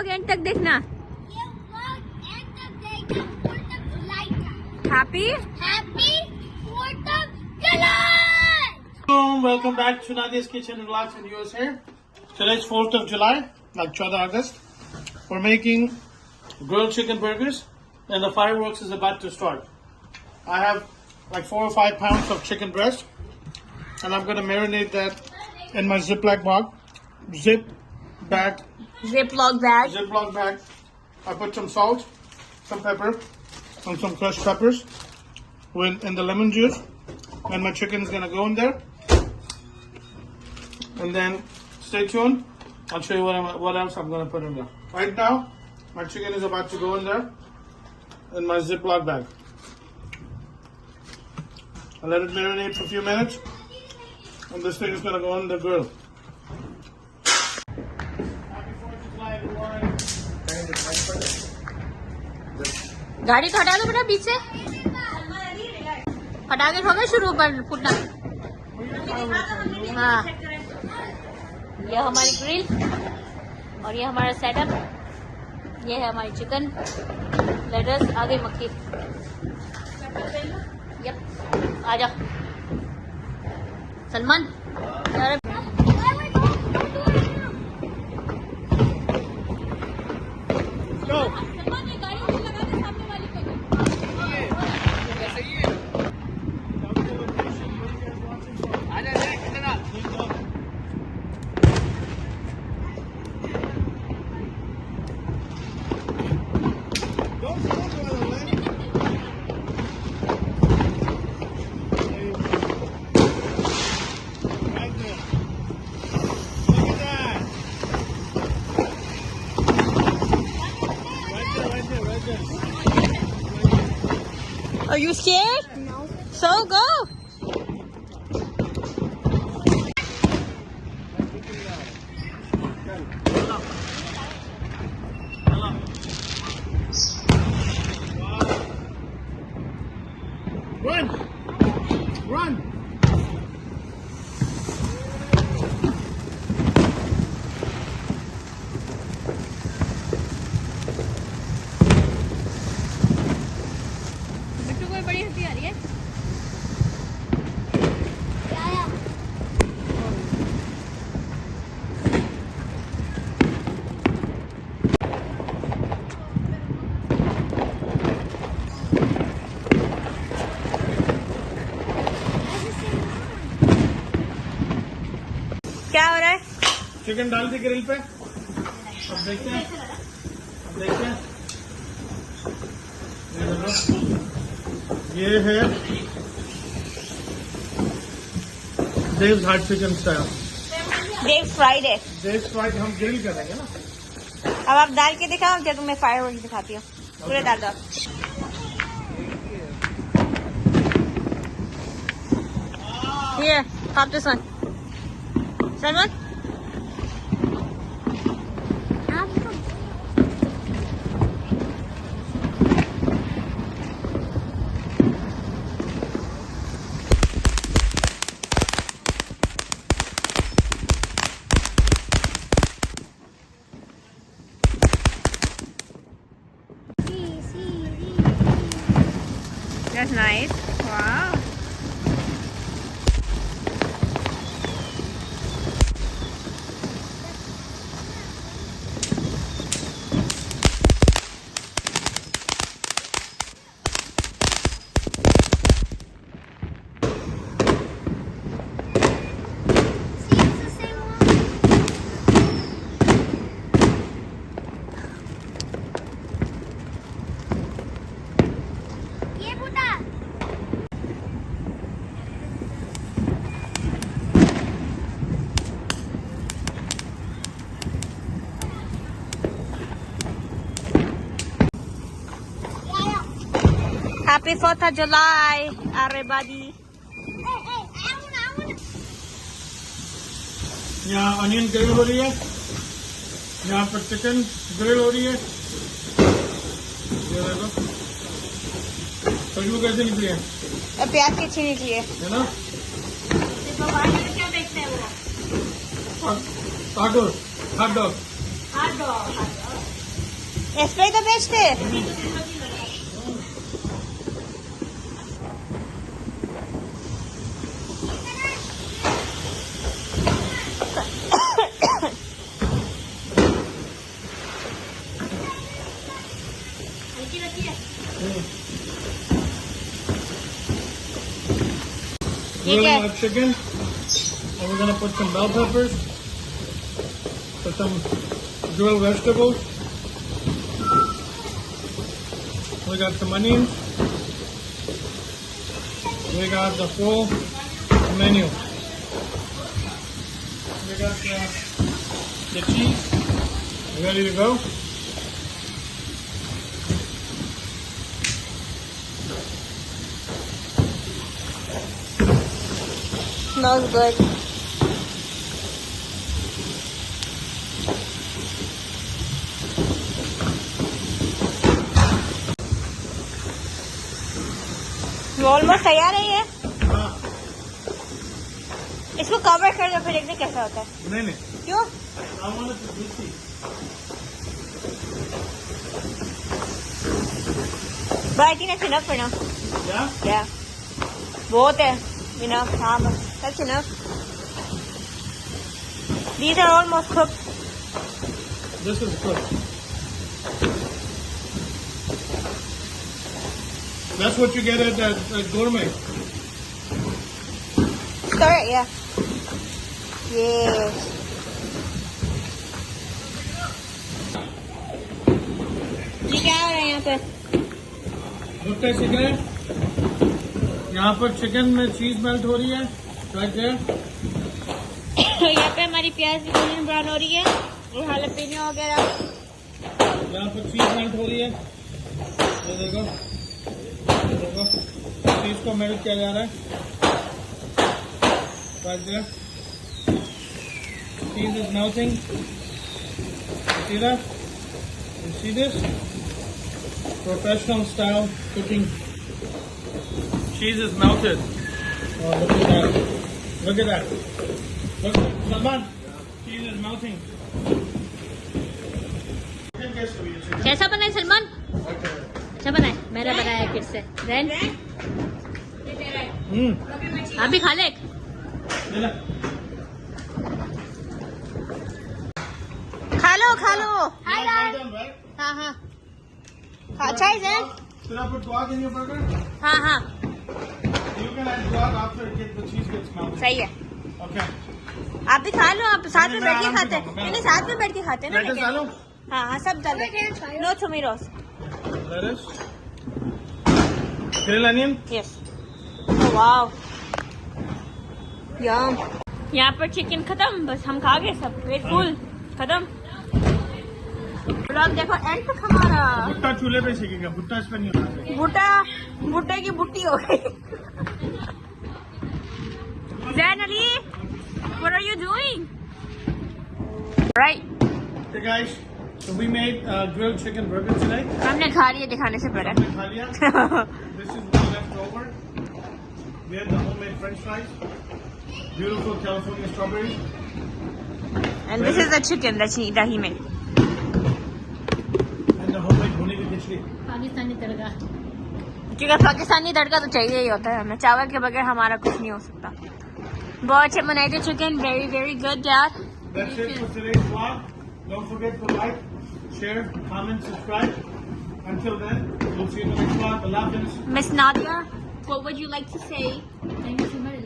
And तक देखना। Happy Welcome back to Nadias Kitchen Vlogs USA. Today's 4th of July, like 14 August. We're making grilled chicken burgers and the fireworks is about to start. I have like 4 or 5 pounds of chicken breast and I'm going to marinate that in my Ziploc bag. I put some salt, some pepper, and some crushed peppers in the lemon juice, and my chicken is gonna go in there. And then stay tuned. I'll show you what else I'm gonna put in there. Right now, my chicken is about to go in there in my Ziploc bag. I'll let it marinate for a few minutes, and this thing is gonna go on the grill. गाड़ी को हटा दो बेटा बीच से, हटा के ठोके शुरू पर फुटना। हाँ, ये हमारी ग्रिल और ये हमारा सेटअप, ये है हमारी चिकन, लेटस, आ गई मक्खी। यप, आ जाओ Salman. Are you scared? No. So go. Run! Run! बड़ी हंसी आ रही है। क्या हो रहा है? चिकन डाल दी ग्रिल पे। अब देखते हैं, ये है Dev's heart chicken style. Dev's fried है। देव्स फ्राइड हम ग्रिल करेंगे ना। अब आप डाल के दिखाओ, जब तुम्हें फायरवर्क्स दिखाती हूँ। पूरे डाल दो। Here, pop this one. Salman? That's nice. Wow. Happy 4th of July, everybody. यहाँ अनियन ग्रिल हो रही है, यहाँ पर चिकन ग्रिल हो रही है। ये देखो खुशबू कैसे निकली है। प्याज की अच्छी निकली है ना। क्या देखते हैं वो? Hot dog. इस पे तो बेचते Grilling our chicken, and we're gonna put some bell peppers, put some grilled vegetables. We got some onions. We got the full menu. We got the cheese ready to go. Smells good. Almost तैयार है ये। इसको cover कर दो फिर देखते कैसा होता है। नहीं क्यों? I want it to be juicy. But I think that's enough for now. Yeah? Yeah. बहुत है। Enough. हाँ बस। That's enough. These are almost cooked. This is good. That's what you get at gourmet. Stir it, yeah. Yes. ये क्या हो रहा है यहाँ पे? भुट्टे सीख रहे हैं। यहाँ पर चिकन में चीज मेल्ट हो रही है। Right there. यहाँ पे हमारी प्याज भी गोल्डन ब्राउन हो रही है और हालेपिनो वगैरह। यहाँ पर चीज मेल्ट हो रही है। ये देखो, ये देखो, चीज को मेल्ट किया जा रहा है। Right there. Cheese is melting. You see that? You see this? Professional style cooking. Cheese is melted. Oh, look at that. Look at that. Look, Salman. Cheese is melting. कैसा बना है सलमान? अच्छा बना है। मेरा बनाया फिर से। रैन? आप भी खा ले। खा लो खा लो। हाय हाँ हाँ अच्छा है Jain. Should I put guac in your burger? हाँ हाँ You can add guac after the cheese gets melted. सही है। Okay. आप भी खा लो। आप साथ में मैं बैठ के आराम से खाते हैं। खाऊंगा, मैं नहीं साथ में बैठ के खाते हैं ना। Lettuce लेकिन डालो? हाँ हाँ सब डाल दो। No tomatoes. Lettuce. Grill onion. Yes. Wow yum. यहाँ पर चिकन खत्म। बस हम खा गए सब। पेट फुल खत्म। ब्लॉग देखो एंड तक हमारा। भुट्टा चूल्हे पे सीखेगा। भुट्टा इस पे नहीं होता। भुट्टे की बुट्टी हो गई। Zain Ali, what are you doing? Right. Hey guys, so we made grilled chicken burger today. हमने खा लिया दिखाने से पहले। हमने खा लिया। This is what left over. We had the homemade French fries, beautiful California strawberries, And this is the chicken that he made. and the homemade bhune ki khichdi. Pakistani तड़का। क्योंकि पाकिस्तानी तड़का तो चाहिए ही होता है हमें। चावल के बगैर हमारा कुछ नहीं हो सकता। बहुत अच्छे बनाए थे चिकन। very good यार। That's it for today's vlog. Don't forget to like, share, comment, subscribe. Until then, we'll see you in the next vlog. Allah Hafiz. Miss Nadia, what would you like to say? Thank you so much.